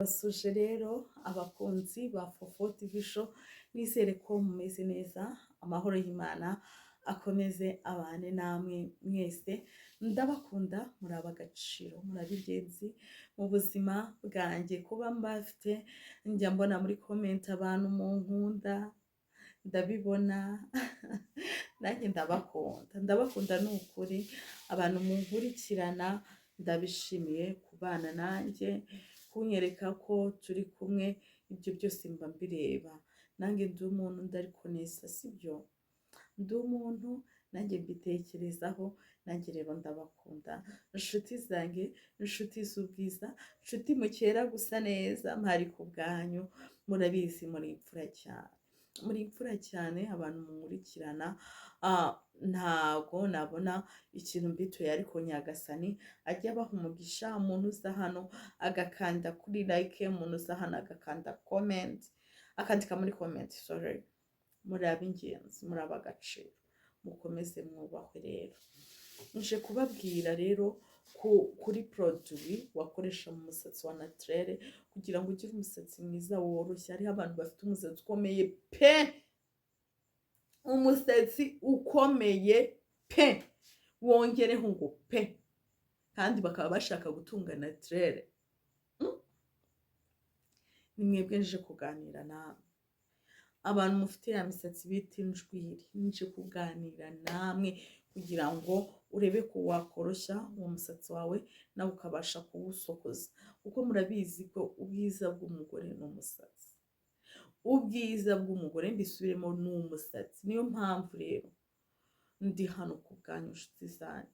Basuje rero abakunzi ba Fofo TV show, nizere ko mumeze neza, amahoro y'Imana akomeze abane namwe mwese. Ndabakunda, muri ab'agaciro, muri ab'ingenzi mu buzima bwanjye. Kuba mbafite njya mbona muri comment abantu munkunda, ndabibona nanjye ndabakunda ni ukuri. Abantu munkurikirana ndabishimiye kubana nanjye, kunyereka ko turi kumwe, ibyo byose mba mbireba. Nanjye ndi umuntu ndariko neza, sibyo? Ndi umuntu nanjye mbitekerezaho, nanjye rero ndabakunda. Inshuti zanjye, inshuti z'ubwiza, inshuti mukera gusa neza, mpari ku bwanyu, murabizi muri imfura cyane. Muri imfura cyane abantu munkurikirana, ntago nabona ikintu mbituye, ariko Nyagasani ajya abaha umugisha. Umuntu uza hano agakanda kuri like, umuntu uza hano agakanda comment, akandika muri comment, sorry. Muri ab'ingenzi, muri ab'agaciro, mukomeze mwubahwe. Rero nje kubabwira rero kuri produit wakoresha mu musatsi wa naturel kugira ngo ugire umusatsi mwiza woroshye. Hariho abantu bafite umusatsi ukomeye pe, umusatsi ukomeye pe, wongereho ngo pe, kandi bakaba bashaka gutunga naturel. Ni mwebwe nje kuganira namwe. Abantu mufite ya misatsi bita injwiri, nje kuganira namwe kugira ngo urebe ko wakoroshya uwo musatsi wawe nawe ukabasha kuwusokoza, kuko murabizi ko ubwiza bw'umugore ni umusatsi. Ubwiza bw'umugore, mbisubiremo, ni umusatsi. Niyo mpamvu rero ndi hano ku bwanyu nshuti zanjye.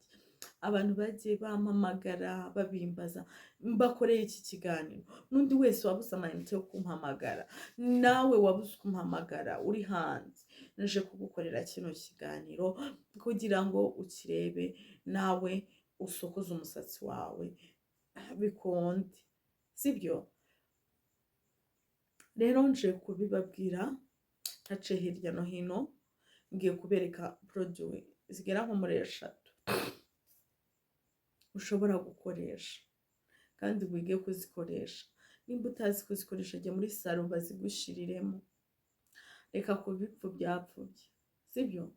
Abantu bagiye bampamagara babimbaza, mbakoreye iki kiganiro. N'undi wese wabuze amayinite yo kumpamagara, nawe wabuze kumpamagara uri hanze, nje kugukorera kino kiganiro kugira ngo ukirebe nawe usokoze umusatsi wawe bikunde, sibyo? Rero nje kubibabwira ntace hirya no hino, ngiye kubereka produit zigera nko muri 3 ushobora gukoresha kandi wige kuzikoresha. Nimba utazi kuzikoresha, jya muri salo bazigushiriremo, reka kubipfubyapfubye, sibyo?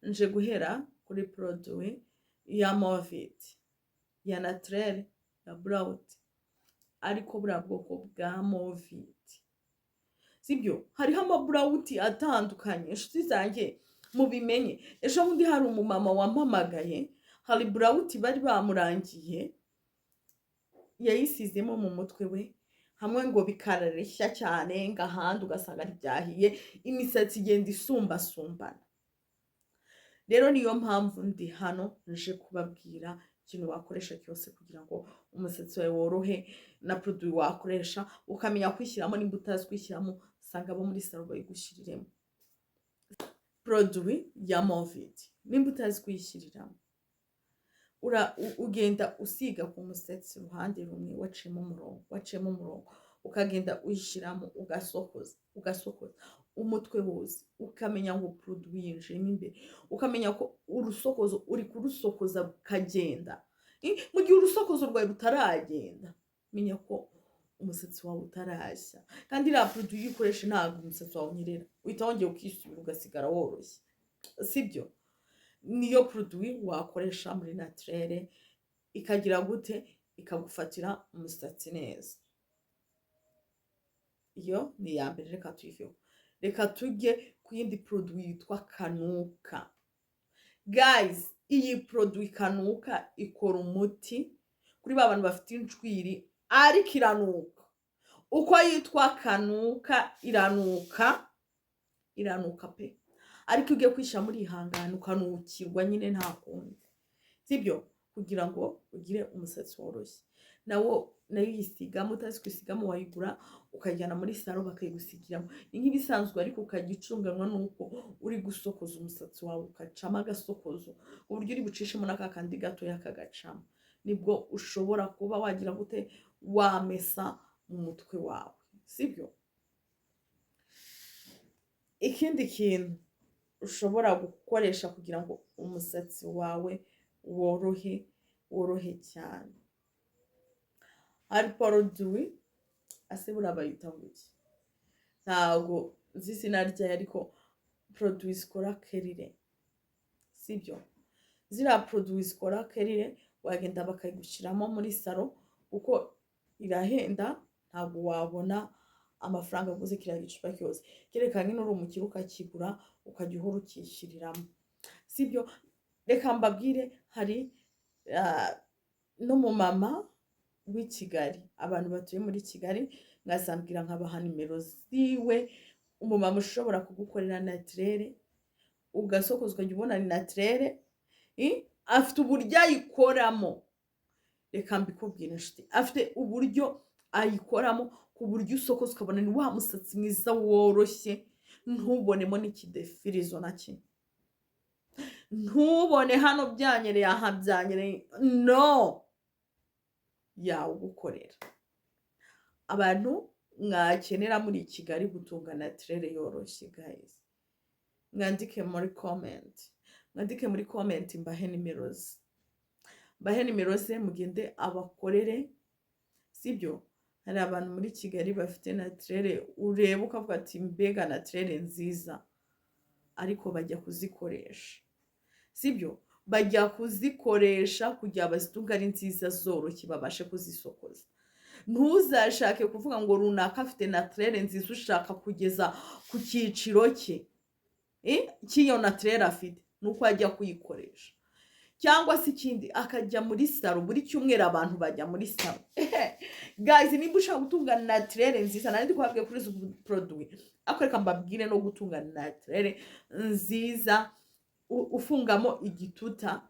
Nje guhera kuri produit ya Movit, ya naturel, ya Brout, ariko buriya bwoko bwa Movit, sibyo? Hariho ama-Brout atandukanye, inshuti zanjye mubimenye. Ejo bundi hari umumama wampamagaye, hari Brout bari bamurangiye, yayisizemo mu mutwe we, hamwe ngo bikarareshya cyane, ngahandi ugasanga ntibyahiye, imisatsi igenda isumbasumbana. Rero niyo mpamvu ndi hano nje kubabwira ikintu wakoresha cyose kugira ngo umusatsi wawe worohe, na produit wakoresha ukamenya kwishyiramo. Nimba utazi kwishyiramo, sanga abo muri salo bayigushiriremo. Produit ya Movit, nimba utazi kuyishyiriramo, ugenda usiga ku musatsi uruhande rumwe, waciyemo umurongo, ukagenda uyishyiramo, ugasokoza umutwe wose, ukamenya ngo produit yinjiyemo imbere, ukamenya ko urusokozo uri kurusokoza kagenda. Mu gihe urusokozo rwawe rutaragenda, menya ko umusatsi wawe utarashya. Kandi iriya produit iyo uyikoresha ntabwo umusatsi wawe unyerera, uhita wongera ukisubira ugasigara woroshye, sibyo? Niyo produit wakoresha muri naturel, ikagira gute, ikagufatira umusatsi neza. Iyo ni iya mbere, reka tuyiveho. Reka tujye ku yindi produit yitwa Kanuka. Guys, iyi produit Kanuka ikora umuti kuri ba bantu bafite injwiri, ariko iranuka. Uko yitwa Kanuka, iranuka pe, ariko ugiye kwishyira muri ihangane ukanukirwa nyine, nta kundi, sibyo? Kugira ngo ugire umusatsi woroshye. Nayo yisigamo, utazi kwisigamo wayigura ukajyana muri salo bakayigusigiramo. Ni nk'ibisanzwe, ariko ukajya ucunganwa nuko uri gusokoza umusatsi wawe, ukacamo agasokozo, uburyo uri bucishemo n'akakandi gatoya kagacamo. Nibwo ushobora kuba wagira gute, wamesa mu mutwe wawe, sibyo? Ikindi kintu ushobora gukoresha kugira ngo umusatsi wawe worohe cyane, hari produit ase burabayita nguki ntago uzi izina ryayo ariko produit zikora kerire sibyo ziriya produit zikora kerire wagenda bakayigushiramo muri salo kuko irahenda ntabwo wabona amafaranga aguze kiriya gicupa cyose kereka nk'ino uri umukire ukakigura ukajya uhora ukishyuriramo sibyo reka mbabwire hari n'umumama w'i Kigali abantu batuye muri Kigali mwazambwira nkabaha nimero ziwe umumama ushobora kugukorera naturere ugasokoza ukajya ubona ni naturere afite uburyo ayikoramo reka mbikubwira inshuti afite uburyo ayikoramo ku buryo usokoza ukabona ni wa musatsi mwiza woroshye ntubonemo n'ikidefirizo na kimwe ntubone hano byanyereye aha byanyereye no yawugukorera abantu mwakenera muri Kigali gutunga naturere yoroshye guys mwandike muri comment mbahe nimero ze mugende abakorere sibyo hari abantu muri Kigali bafite naturere ureba ukavuga ati mbega naturere nziza ariko bajya kuzikoresha sibyo bajya kuzikoresha kugira bazitunga ari nziza zoroshye babashe kuzisokoza ntuzashake kuvuga ngo runaka afite naturere nziza ushaka kugeza ku cyiciro cye cy'iyo naturere afite nuko ajya kuyikoresha cyangwa se ikindi akajya muri salo buri cyumweru abantu bajya muri salo guys niba ushaka gutunga naturere nziza nari ndi kubabwiye kuri izo produit akoreka mbabwire no gutunga naturere nziza ufungamo igituta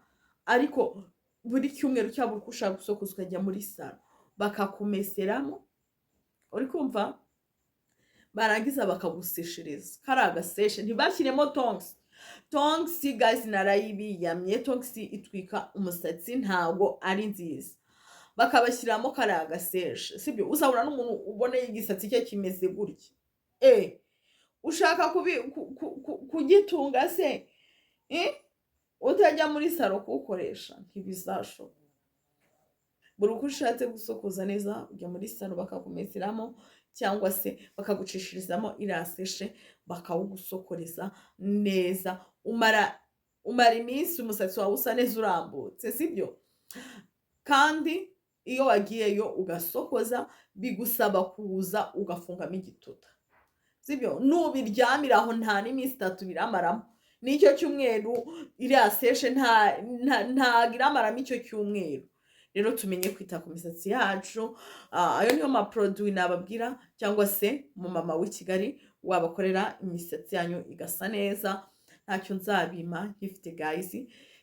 ariko buri cyumweru cyangwa uko ushaka gusokoza ukajya muri salo bakakumeseramo uri kumva barangiza bakaguseshereza kari agaseshe ntibashyiremo tongs guys narayibiyamye tongs itwika umusatsi ntago ari nziza bakabashyiramo kari agaseshe sibyo uzabura n'umuntu uboneye igisatsi cye kimeze gutya ushaka kugitunga se utajya muri salo kuwukoresha ntibizashoboka buri uko ushatse gusokoza neza ujya muri salo bakakumeseramo cyangwa se bakagucishirizamo iraseshe bakawugusokoreza neza umara iminsi umusatsi wawe usa neza urambutse sibyo kandi iyo wagiyeyo ugasokoza bigusaba kuza ugafungamo igituta sibyo nubiryamiraho nta n'iminsi 3 biramaramo nicyo cyumweru iraseshe nta iramaramo icyo cyumweru rero tumenye kwita ku misatsi yacu ayo niyo ma produit nababwira cyangwa se mu mama w'i Kigali wabakorera imisatsi yanyu igasa neza ntacyo nzabima nkifite guys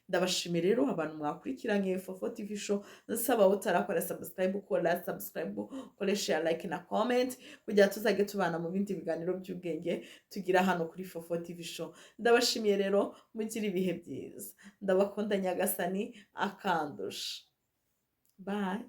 ndabashimira rero abantu mwakurikiranye Fofo TV show nsaba utarakora subscribe ukore share like na comment kugira tuzage tubana mu bindi biganiro by'ubwenge tugira hano kuri Fofo TV show ndabashimiye rero mugira ibihe byiza ndabakunda nyagasani akandusha bye